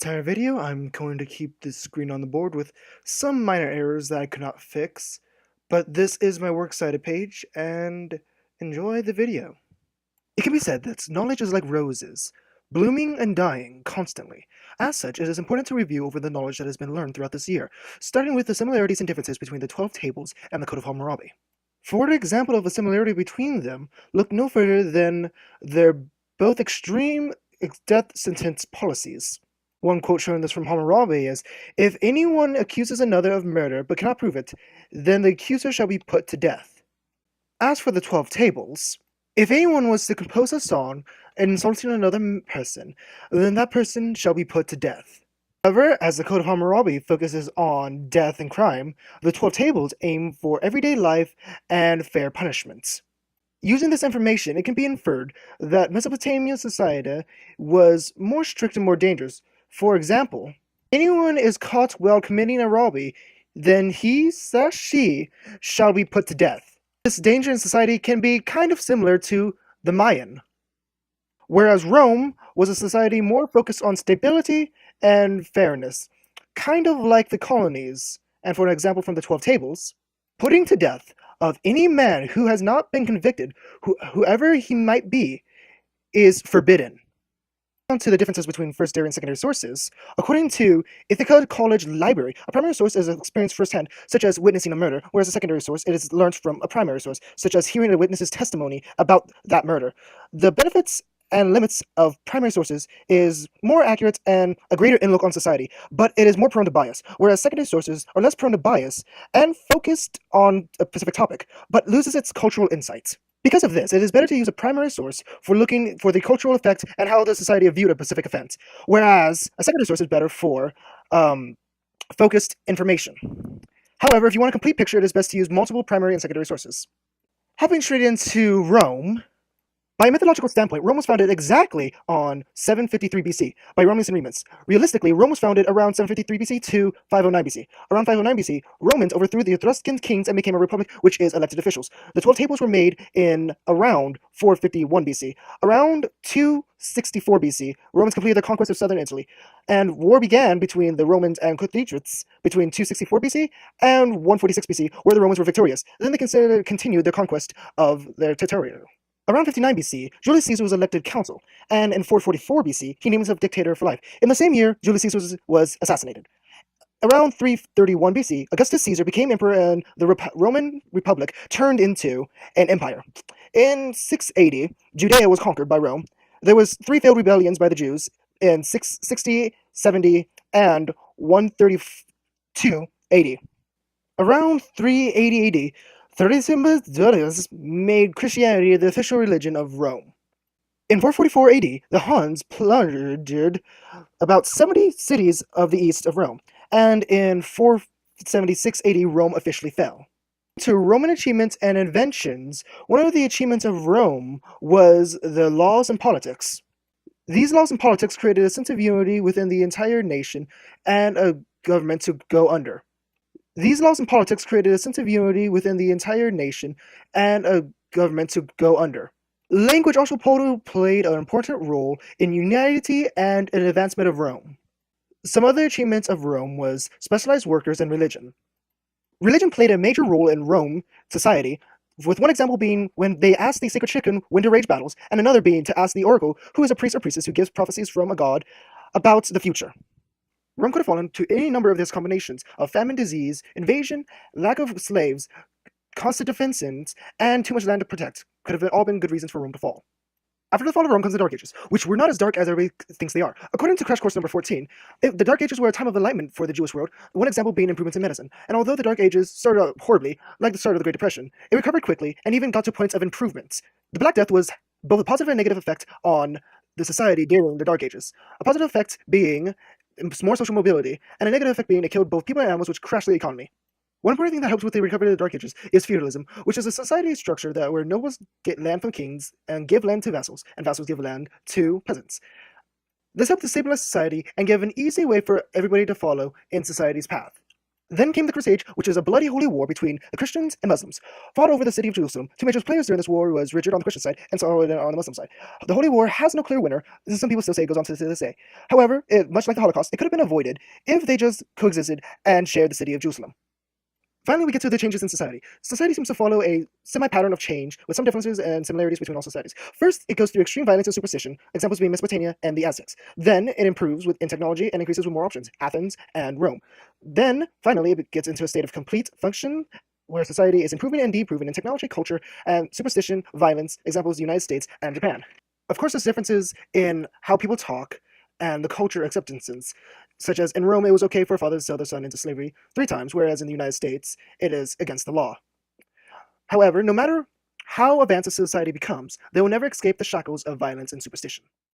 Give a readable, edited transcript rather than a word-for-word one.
entire video, I'm going to keep this screen on the board with some minor errors that I could not fix, but this is my works cited page, and enjoy the video. It can be said that knowledge is like roses, blooming and dying constantly. As such, it is important to review over the knowledge that has been learned throughout this year, starting with the similarities and differences between the 12 tables and the Code of Hammurabi. For an example of a similarity between them, look no further than their both extreme death sentence policies. One quote showing this from Hammurabi is, "If anyone accuses another of murder but cannot prove it, then the accuser shall be put to death." As for the 12 tables, if anyone was to compose a song insulting another person, then that person shall be put to death. However, as the Code of Hammurabi focuses on death and crime, the 12 tables aim for everyday life and fair punishments. Using this information, it can be inferred that Mesopotamian society was more strict and more dangerous. For example, anyone is caught while committing a robbery, then he/she shall be put to death. This danger in society can be kind of similar to the Mayan, whereas Rome was a society more focused on stability and fairness, kind of like the colonies. And for an example from the 12 tables, putting to death of any man who has not been convicted, whoever he might be, is forbidden. On to the differences between first and secondary sources. According to Ithaca College Library, a primary source is experienced firsthand, such as witnessing a murder, whereas a secondary source it is learned from a primary source, such as hearing a witness's testimony about that murder. The benefits and limits of primary sources is more accurate and a greater inlook on society, but it is more prone to bias, whereas secondary sources are less prone to bias and focused on a specific topic, but loses its cultural insights. Because of this, it is better to use a primary source for looking for the cultural effect and how the society viewed a specific event, whereas a secondary source is better for focused information. However, if you want a complete picture, it is best to use multiple primary and secondary sources. Hopping straight into Rome, by a mythological standpoint, Rome was founded exactly on 753 BC by Romulus and Remus. Realistically, Rome was founded around 753 BC to 509 BC. Around 509 BC, Romans overthrew the Etruscan kings and became a republic, which is elected officials. The 12 tables were made in around 451 BC. Around 264 BC, Romans completed their conquest of southern Italy, and war began between the Romans and Carthaginians between 264 BC and 146 BC, where the Romans were victorious. Then they continued their conquest of their territory. Around 59 BC, Julius Caesar was elected consul, and in 444 BC, he named himself dictator for life. In the same year, Julius Caesar was assassinated. Around 331 BC, Augustus Caesar became emperor and the Roman Republic turned into an empire. In 680, Judea was conquered by Rome. There was 3 failed rebellions by the Jews in 660, 70, and 132 AD. Around 380 AD, Thracimbus made Christianity the official religion of Rome. In 444 AD, the Huns plundered about 70 cities of the east of Rome, and in 476 AD, Rome officially fell. To Roman achievements and inventions, one of the achievements of Rome was the laws and politics. These laws and politics created a sense of unity within the entire nation and a government to go under. These laws and politics created a sense of unity within the entire nation and a government to go under. Language also played an important role in unity and an advancement of Rome. Some other achievements of Rome was specialized workers and religion. Religion played a major role in Rome society, with one example being when they asked the sacred chicken when to rage battles, and another being to ask the oracle, who is a priest or priestess who gives prophecies from a god, about the future. Rome could have fallen to any number of these combinations of famine, disease, invasion, lack of slaves, constant defenses, and too much land to protect. Could have all been good reasons for Rome to fall. After the fall of Rome comes the Dark Ages, which were not as dark as everybody thinks they are. According to Crash Course number 14, the Dark Ages were a time of enlightenment for the Jewish world, one example being improvements in medicine. And although the Dark Ages started out horribly, like the start of the Great Depression, it recovered quickly and even got to points of improvements. The Black Death was both a positive and negative effect on the society during the Dark Ages. A positive effect being more social mobility, and a negative effect being it killed both people and animals, which crashed the economy. One important thing that helps with the recovery of the Dark Ages is feudalism, which is a society structure where nobles get land from kings and give land to vassals, and vassals give land to peasants. This helped to stabilize society and give an easy way for everybody to follow in society's path. Then came the Crusade, which is a bloody holy war between the Christians and Muslims, fought over the city of Jerusalem. Two major players during this war was Richard on the Christian side and Saladin on the Muslim side. The holy war has no clear winner. Some people still say it goes on to this day. However, much like the Holocaust, it could have been avoided if they just coexisted and shared the city of Jerusalem. Finally, we get to the changes in society. Society seems to follow a semi-pattern of change, with some differences and similarities between all societies. First, it goes through extreme violence and superstition, examples being Mesopotamia and the Aztecs. Then, it improves in technology and increases with more options, Athens and Rome. Then, finally, it gets into a state of complete function, where society is improving and deproving in technology, culture, and superstition, violence, examples the United States and Japan. Of course, there's differences in how people talk and the culture acceptances, such as in Rome, it was okay for a father to sell their son into slavery 3 times, whereas in the United States, it is against the law. However, no matter how advanced a society becomes, they will never escape the shackles of violence and superstition.